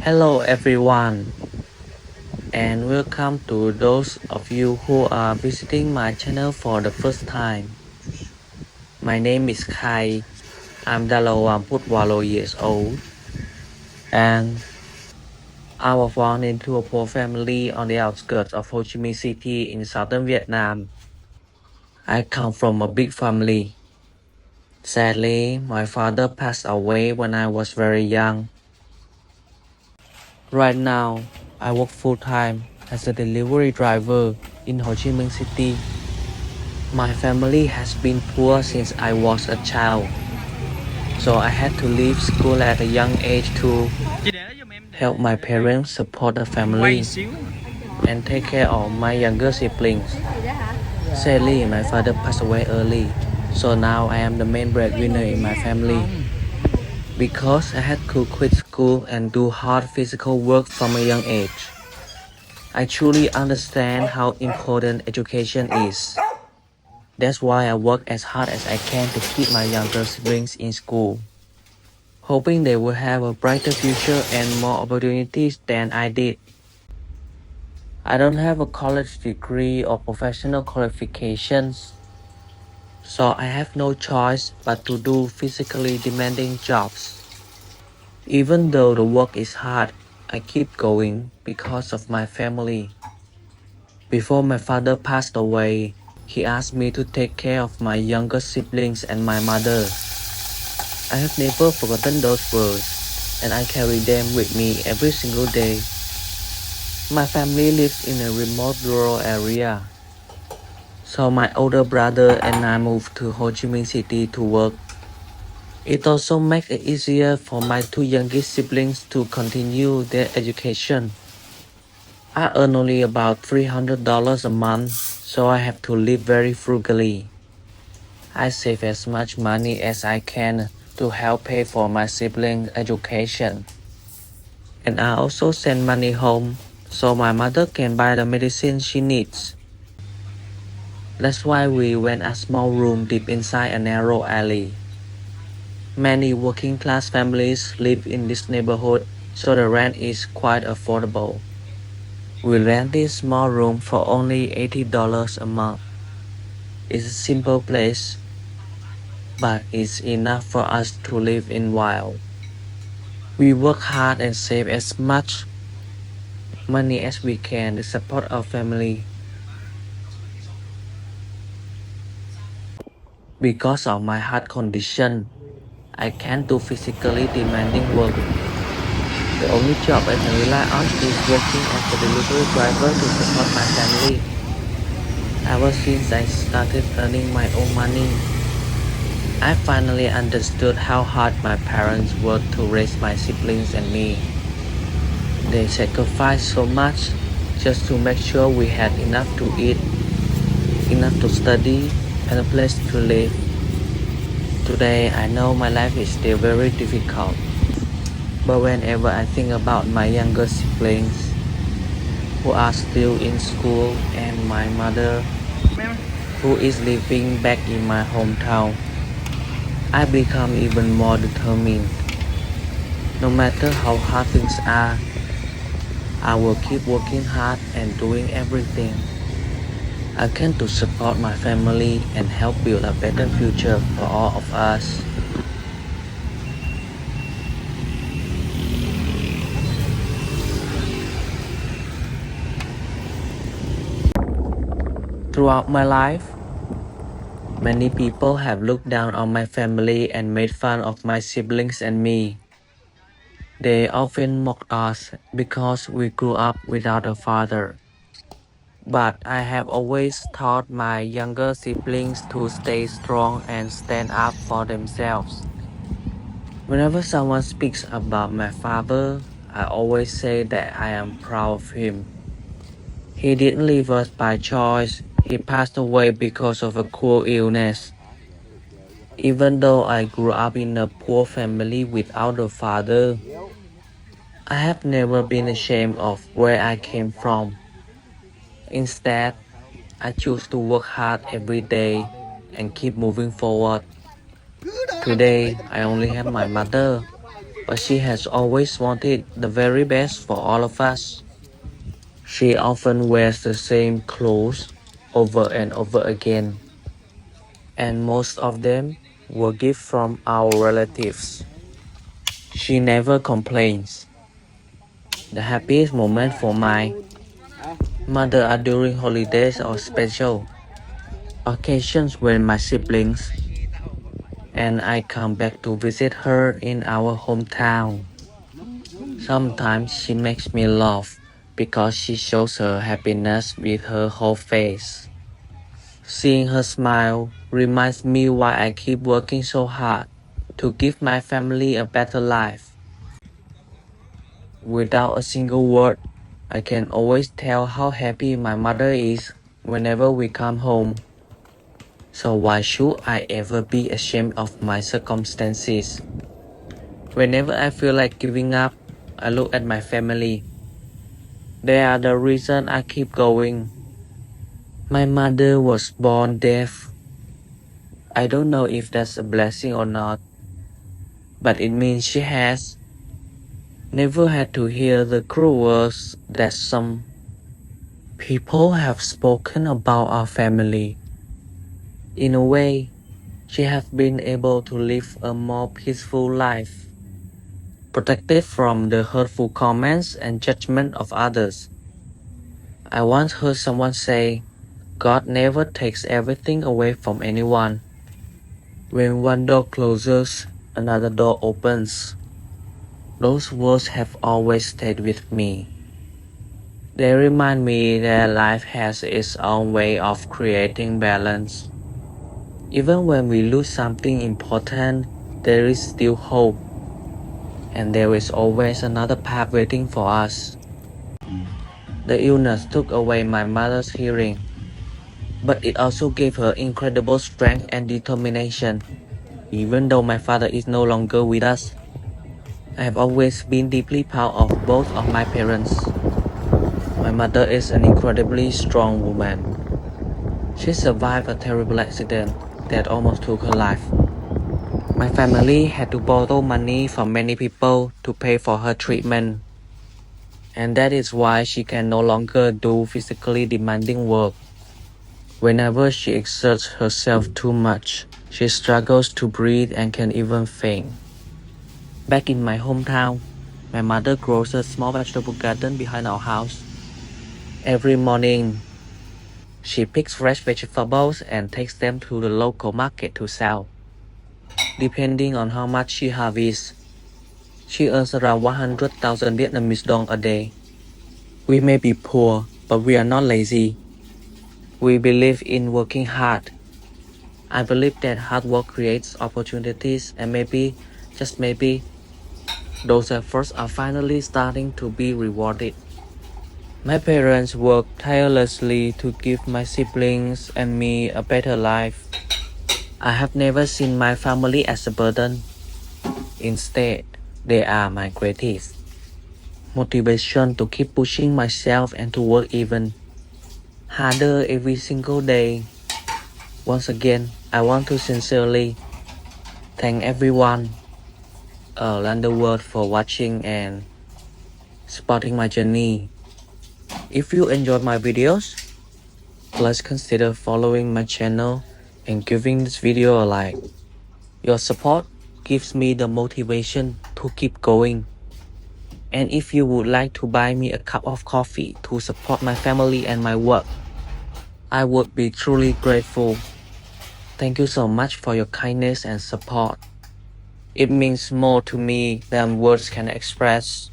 Hello everyone, and welcome to those of you who are visiting my channel for the first time. My name is Khai. I'm Putwalo years old, and I was born into a poor family on the outskirts of Ho Chi Minh City in southern Vietnam. I come from a big family. Sadly, my father passed away when I was very young. Right now, I work full-time as a delivery driver in Ho Chi Minh City. My family has been poor since I was a child, so I had to leave school at a young age to help my parents support the family and take care of my younger siblings. Sadly, my father passed away early, so now I am the main breadwinner in my family. Because I had to quit school and do hard physical work from a young age, I truly understand how important education is. That's why I work as hard as I can to keep my younger siblings in school, hoping they will have a brighter future and more opportunities than I did. I don't have a college degree or professional qualifications, so I have no choice but to do physically demanding jobs. Even though the work is hard, I keep going because of my family. Before my father passed away, he asked me to take care of my younger siblings and my mother. I have never forgotten those words, and I carry them with me every single day. My family lives in a remote rural area, so my older brother and I moved to Ho Chi Minh City to work. It also makes it easier for my two youngest siblings to continue their education. I earn only about $300 a month, so I have to live very frugally. I save as much money as I can to help pay for my siblings' education. And I also send money home so my mother can buy the medicine she needs. That's why we rent a small room deep inside a narrow alley. Many working class families live in this neighborhood, so the rent is quite affordable. We rent this small room for only $80 a month. It's a simple place, but it's enough for us to live in while we work hard and save as much money as we can to support our family. Because of my heart condition, I can't do physically demanding work. The only job I can rely on is working as a delivery driver to support my family. Ever since I started earning my own money, I finally understood how hard my parents worked to raise my siblings and me. They sacrificed so much just to make sure we had enough to eat, enough to study, and a place to live. Today, I know my life is still very difficult, but whenever I think about my younger siblings who are still in school and my mother who is living back in my hometown, I become even more determined. No matter how hard things are, I will keep working hard and doing everything I can to support my family and help build a better future for all of us. Throughout my life, many people have looked down on my family and made fun of my siblings and me. They often mocked us because we grew up without a father. But I have always taught my younger siblings to stay strong and stand up for themselves. Whenever someone speaks about my father, I always say that I am proud of him. He didn't leave us by choice. He passed away because of a cruel illness. Even though I grew up in a poor family without a father, I have never been ashamed of where I came from. Instead, I choose to work hard every day and keep moving forward. Today, I only have my mother, but she has always wanted the very best for all of us. She often wears the same clothes over and over again, and most of them were gifts from our relatives. She never complains. The happiest moment for my mother are during holidays or special occasions when my siblings and I come back to visit her in our hometown. Sometimes she makes me laugh because she shows her happiness with her whole face. Seeing her smile reminds me why I keep working so hard to give my family a better life. Without a single word, I can always tell how happy my mother is whenever we come home. So why should I ever be ashamed of my circumstances? Whenever I feel like giving up, I look at my family. They are the reason I keep going. My mother was born deaf. I don't know if that's a blessing or not, but it means she has never had to hear the cruel words that some people have spoken about our family. In a way, she has been able to live a more peaceful life, protected from the hurtful comments and judgment of others. I once heard someone say, God never takes everything away from anyone. When one door closes, another door opens. Those words have always stayed with me. They remind me that life has its own way of creating balance. Even when we lose something important, there is still hope, and there is always another path waiting for us. The illness took away my mother's hearing, but it also gave her incredible strength and determination. Even though my father is no longer with us, I have always been deeply proud of both of my parents. My mother is an incredibly strong woman. She survived a terrible accident that almost took her life. My family had to borrow money from many people to pay for her treatment, and that is why she can no longer do physically demanding work. Whenever she exerts herself too much, she struggles to breathe and can even faint. Back in my hometown, my mother grows a small vegetable garden behind our house. Every morning, she picks fresh vegetables and takes them to the local market to sell. Depending on how much she harvests, she earns around 100,000 Vietnamese dong a day. We may be poor, but we are not lazy. We believe in working hard. I believe that hard work creates opportunities, and maybe, just maybe, those efforts are finally starting to be rewarded. My parents worked tirelessly to give my siblings and me a better life. I have never seen my family as a burden. Instead, they are my greatest motivation to keep pushing myself and to work even harder every single day. Once again, I want to sincerely thank everyone around the world for watching and supporting my journey. If you enjoyed my videos, please consider following my channel and giving this video a like. Your support gives me the motivation to keep going. And if you would like to buy me a cup of coffee to support my family and my work, I would be truly grateful. Thank you so much for your kindness and support. It means more to me than words can express.